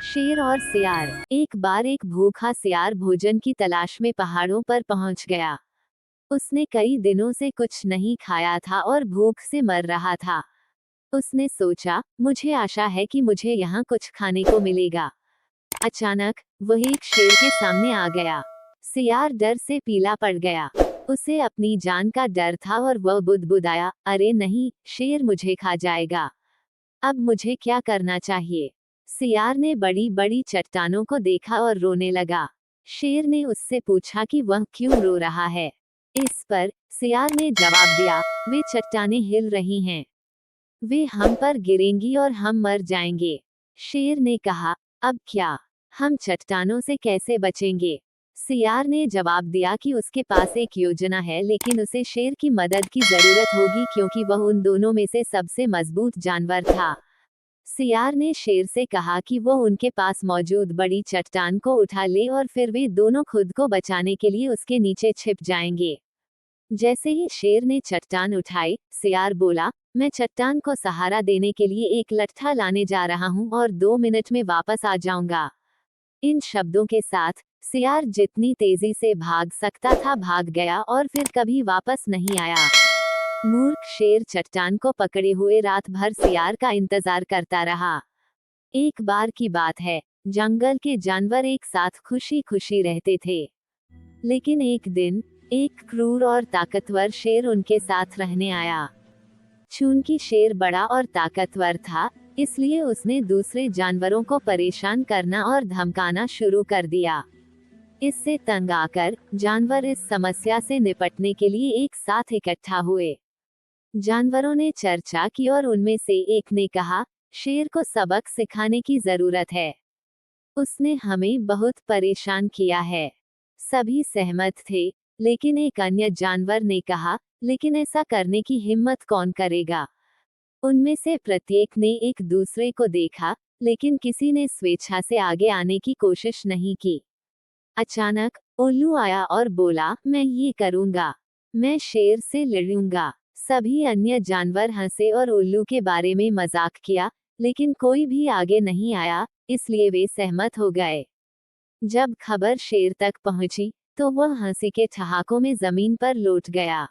शेर और सियार। एक बार एक भूखा सियार भोजन की तलाश में पहाड़ों पर पहुंच गया। उसने कई दिनों से कुछ नहीं खाया था और भूख से मर रहा था। उसने सोचा, मुझे आशा है कि मुझे यहाँ कुछ खाने को मिलेगा। अचानक वह एक शेर के सामने आ गया। सियार डर से पीला पड़ गया। उसे अपनी जान का डर था और वह बुदबुदाया, अरे नहीं, शेर मुझे खा जाएगा। अब मुझे क्या करना चाहिए? सियार ने बड़ी बड़ी चट्टानों को देखा और रोने लगा। शेर ने उससे पूछा कि वह क्यों रो रहा है। इस पर सियार ने जवाब दिया, वे चट्टानें हिल रही हैं। वे हम पर गिरेंगी और हम मर जाएंगे। शेर ने कहा, अब क्या? हम चट्टानों से कैसे बचेंगे? सियार ने जवाब दिया कि उसके पास एक योजना है, लेकिन उसे शेर की मदद की जरूरत होगी क्योंकि वह उन दोनों में से सबसे मजबूत जानवर था। सियार ने शेर से कहा कि वो उनके पास मौजूद बड़ी चट्टान को उठा ले और फिर वे दोनों खुद को बचाने के लिए उसके नीचे छिप जाएंगे। जैसे ही शेर ने चट्टान उठाई, सियार बोला, मैं चट्टान को सहारा देने के लिए एक लट्ठा लाने जा रहा हूँ और 2 मिनट में वापस आ जाऊंगा। इन शब्दों के साथ सियार जितनी तेजी से भाग सकता था भाग गया और फिर कभी वापस नहीं आया। मूर्ख शेर चट्टान को पकड़े हुए रात भर सियार का इंतजार करता रहा। एक बार की बात है, जंगल के जानवर एक साथ खुशी खुशी रहते थे। लेकिन एक दिन एक क्रूर और ताकतवर शेर उनके साथ रहने आया। चूंकि शेर बड़ा और ताकतवर था, इसलिए उसने दूसरे जानवरों को परेशान करना और धमकाना शुरू कर दिया। इससे तंग आकर जानवर इस समस्या से निपटने के लिए एक साथ इकट्ठा हुए। जानवरों ने चर्चा की और उनमें से एक ने कहा, शेर को सबक सिखाने की जरूरत है। उसने हमें बहुत परेशान किया है। सभी सहमत थे, लेकिन एक अन्य जानवर ने कहा, लेकिन ऐसा करने की हिम्मत कौन करेगा? उनमें से प्रत्येक ने एक दूसरे को देखा, लेकिन किसी ने स्वेच्छा से आगे आने की कोशिश नहीं की। अचानक उल्लू आया और बोला, मैं ये करूंगा। मैं शेर से लड़ूंगा। सभी अन्य जानवर हंसे और उल्लू के बारे में मजाक किया, लेकिन कोई भी आगे नहीं आया, इसलिए वे सहमत हो गए। जब खबर शेर तक पहुंची, तो वह हंसी के ठहाकों में जमीन पर लौट गया।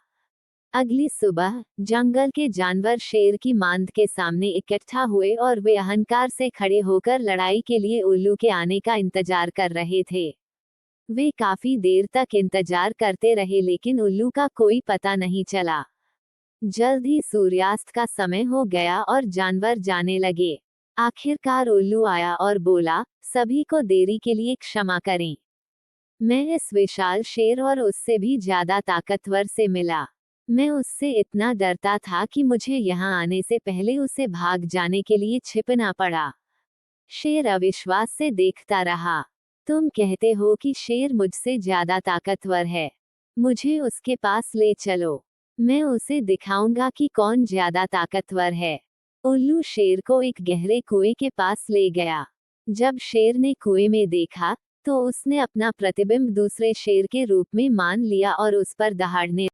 अगली सुबह जंगल के जानवर शेर की मांद के सामने इकट्ठा हुए और वे अहंकार से खड़े होकर लड़ाई के लिए उल्लू के आने का इंतजार कर रहे थे। वे काफी देर तक इंतजार करते रहे, लेकिन उल्लू का कोई पता नहीं चला। जल्द ही सूर्यास्त का समय हो गया और जानवर जाने लगे। आखिरकार उल्लू आया और बोला, सभी को देरी के लिए क्षमा करें। मैं इस विशाल शेर और उससे भी ज्यादा ताकतवर से मिला। मैं उससे इतना डरता था कि मुझे यहाँ आने से पहले उसे भाग जाने के लिए छिपना पड़ा। शेर अविश्वास से देखता रहा। तुम कहते हो कि शेर मुझसे ज्यादा ताकतवर है। मुझे उसके पास ले चलो। मैं उसे दिखाऊंगा कि कौन ज्यादा ताकतवर है। उल्लू शेर को एक गहरे कुएं के पास ले गया। जब शेर ने कुएं में देखा, तो उसने अपना प्रतिबिंब दूसरे शेर के रूप में मान लिया और उस पर दहाड़ने